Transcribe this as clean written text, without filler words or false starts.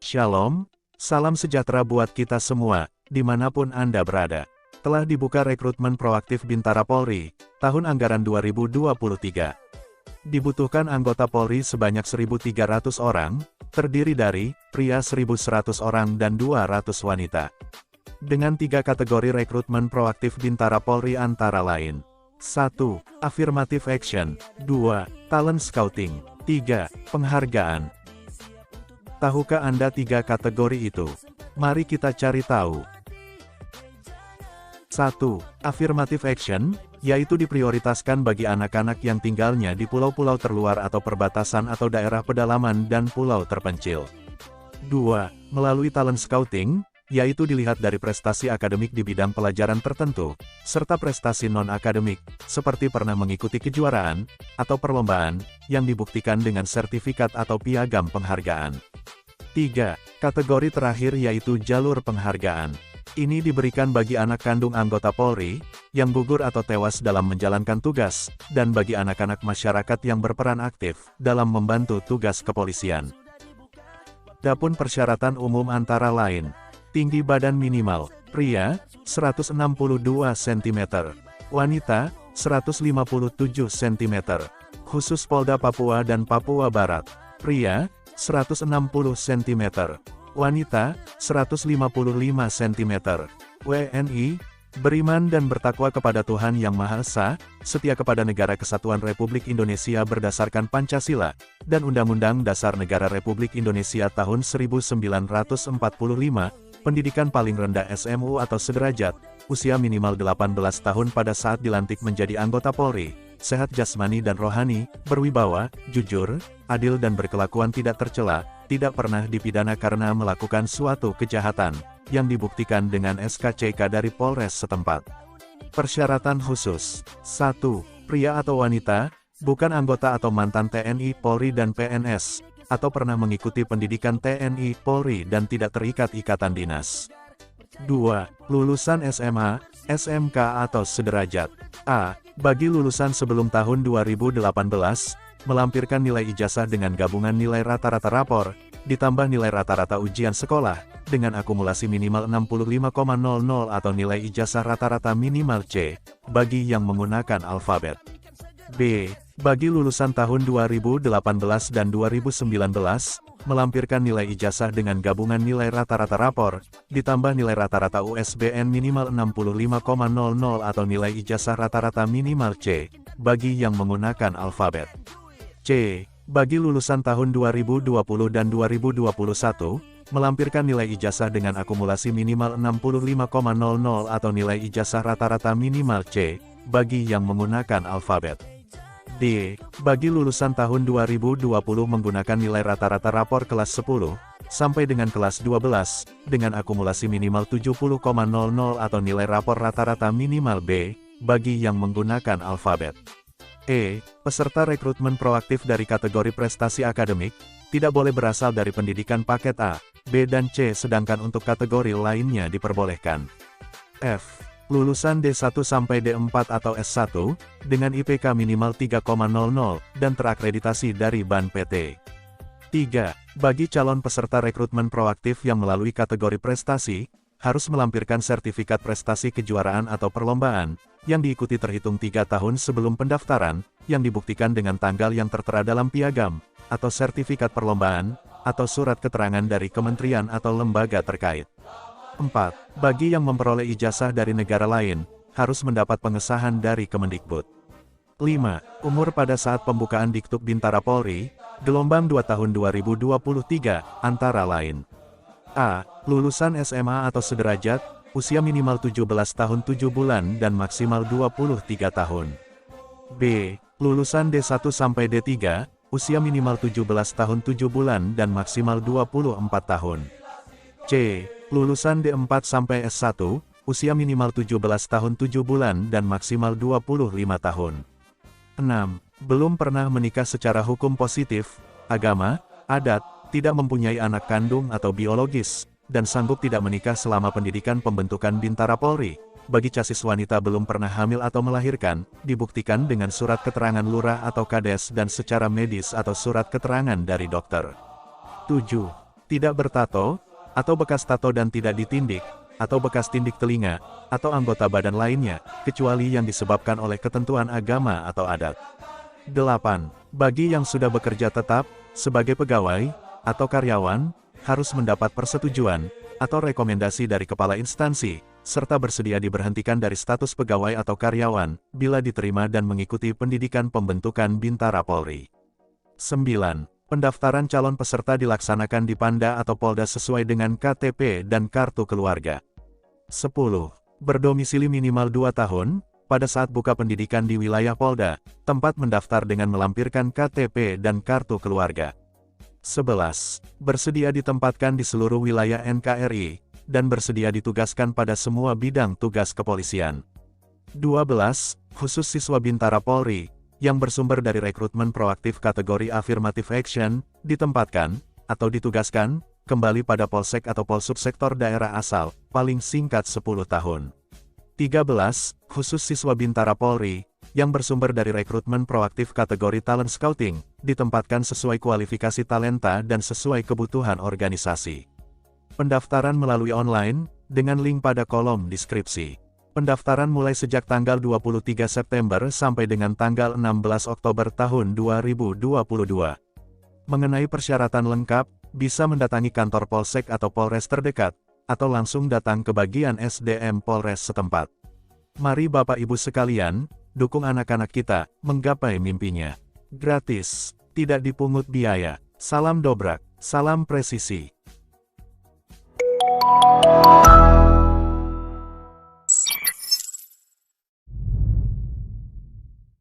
Shalom, salam sejahtera buat kita semua, dimanapun Anda berada. Telah dibuka rekrutmen proaktif Bintara Polri, tahun anggaran 2023. Dibutuhkan anggota Polri sebanyak 1.300 orang, terdiri dari pria 1.100 orang dan 200 wanita. Dengan 3 kategori rekrutmen proaktif Bintara Polri antara lain. 1. Affirmative Action. 2. Talent Scouting. 3. Penghargaan. Tahukah Anda 3 kategori itu? Mari kita cari tahu. 1. Affirmative Action, yaitu diprioritaskan bagi anak-anak yang tinggalnya di pulau-pulau terluar atau perbatasan atau daerah pedalaman dan pulau terpencil. 2. Melalui Talent Scouting, yaitu dilihat dari prestasi akademik di bidang pelajaran tertentu, serta prestasi non-akademik, seperti pernah mengikuti kejuaraan, atau perlombaan, yang dibuktikan dengan sertifikat atau piagam penghargaan. 3. Kategori terakhir yaitu jalur penghargaan. Ini diberikan bagi anak kandung anggota Polri, yang gugur atau tewas dalam menjalankan tugas, dan bagi anak-anak masyarakat yang berperan aktif, dalam membantu tugas kepolisian. Adapun persyaratan umum antara lain. Tinggi badan minimal, pria, 162 cm, wanita, 157 cm. Khusus Polda Papua dan Papua Barat, pria, 160 cm, wanita, 155 cm. WNI, beriman dan bertakwa kepada Tuhan Yang Maha Esa, setia kepada Negara Kesatuan Republik Indonesia berdasarkan Pancasila, dan Undang-Undang Dasar Negara Republik Indonesia tahun 1945, pendidikan paling rendah SMU atau sederajat, usia minimal 18 tahun pada saat dilantik menjadi anggota Polri, sehat jasmani dan rohani, berwibawa, jujur, adil dan berkelakuan tidak tercela, tidak pernah dipidana karena melakukan suatu kejahatan, yang dibuktikan dengan SKCK dari Polres setempat. Persyaratan khusus. 1. Pria atau wanita, bukan anggota atau mantan TNI, Polri dan PNS, atau pernah mengikuti pendidikan TNI, Polri dan tidak terikat ikatan dinas. 2. Lulusan SMA, SMK atau sederajat. A. Bagi lulusan sebelum tahun 2018, melampirkan nilai ijazah dengan gabungan nilai rata-rata rapor, ditambah nilai rata-rata ujian sekolah, dengan akumulasi minimal 65,00 atau nilai ijazah rata-rata minimal C, bagi yang menggunakan alfabet. B. Bagi lulusan tahun 2018 dan 2019, melampirkan nilai ijazah dengan gabungan nilai rata-rata rapor, ditambah nilai rata-rata USBN minimal 65,00 atau nilai ijazah rata-rata minimal C, bagi yang menggunakan alfabet. C. Bagi lulusan tahun 2020 dan 2021, melampirkan nilai ijazah dengan akumulasi minimal 65,00 atau nilai ijazah rata-rata minimal C, bagi yang menggunakan alfabet. D. Bagi lulusan tahun 2020 menggunakan nilai rata-rata rapor kelas 10, sampai dengan kelas 12, dengan akumulasi minimal 70,00 atau nilai rapor rata-rata minimal B, bagi yang menggunakan alfabet. E. Peserta rekrutmen proaktif dari kategori prestasi akademik, tidak boleh berasal dari pendidikan paket A, B dan C sedangkan untuk kategori lainnya diperbolehkan. F. Lulusan D1 sampai D4 atau S1, dengan IPK minimal 3,00 dan terakreditasi dari BAN PT. 3. Bagi calon peserta rekrutmen proaktif yang melalui kategori prestasi, harus melampirkan sertifikat prestasi kejuaraan atau perlombaan, yang diikuti terhitung 3 tahun sebelum pendaftaran, yang dibuktikan dengan tanggal yang tertera dalam piagam, atau sertifikat perlombaan, atau surat keterangan dari kementerian atau lembaga terkait. 4. Bagi yang memperoleh ijazah dari negara lain, harus mendapat pengesahan dari Kemendikbud. 5. Umur pada saat pembukaan Diktub Bintara Polri, gelombang 2 tahun 2023, antara lain. A. Lulusan SMA atau sederajat, usia minimal 17 tahun 7 bulan dan maksimal 23 tahun. B. Lulusan D1 sampai D3, usia minimal 17 tahun 7 bulan dan maksimal 24 tahun. C. Lulusan D4 sampai S1, usia minimal 17 tahun 7 bulan dan maksimal 25 tahun. 6. Belum pernah menikah secara hukum positif, agama, adat, tidak mempunyai anak kandung atau biologis, dan sanggup tidak menikah selama pendidikan pembentukan Bintara Polri, bagi casis wanita belum pernah hamil atau melahirkan, dibuktikan dengan surat keterangan lurah atau kades dan secara medis atau surat keterangan dari dokter. 7. Tidak bertato, atau bekas tato dan tidak ditindik, atau bekas tindik telinga, atau anggota badan lainnya, kecuali yang disebabkan oleh ketentuan agama atau adat. 8. Bagi yang sudah bekerja tetap, sebagai pegawai, atau karyawan, harus mendapat persetujuan, atau rekomendasi dari kepala instansi, serta bersedia diberhentikan dari status pegawai atau karyawan, bila diterima dan mengikuti pendidikan pembentukan Bintara Polri. 9. Pendaftaran calon peserta dilaksanakan di Panda atau Polda sesuai dengan KTP dan kartu keluarga. 10. Berdomisili minimal 2 tahun, pada saat buka pendidikan di wilayah Polda, tempat mendaftar dengan melampirkan KTP dan kartu keluarga. 11. Bersedia ditempatkan di seluruh wilayah NKRI, dan bersedia ditugaskan pada semua bidang tugas kepolisian. 12. Khusus siswa Bintara Polri, yang bersumber dari rekrutmen proaktif kategori Affirmative Action, ditempatkan, atau ditugaskan, kembali pada Polsek atau Polsubsektor daerah asal, paling singkat 10 tahun. 13. Khusus siswa Bintara Polri, yang bersumber dari rekrutmen proaktif kategori Talent Scouting, ditempatkan sesuai kualifikasi talenta dan sesuai kebutuhan organisasi. Pendaftaran melalui online, dengan link pada kolom deskripsi. Pendaftaran mulai sejak tanggal 23 September sampai dengan tanggal 16 Oktober tahun 2022. Mengenai persyaratan lengkap, bisa mendatangi kantor Polsek atau Polres terdekat, atau langsung datang ke bagian SDM Polres setempat. Mari Bapak Ibu sekalian, dukung anak-anak kita, menggapai mimpinya. Gratis, tidak dipungut biaya. Salam dobrak, salam presisi.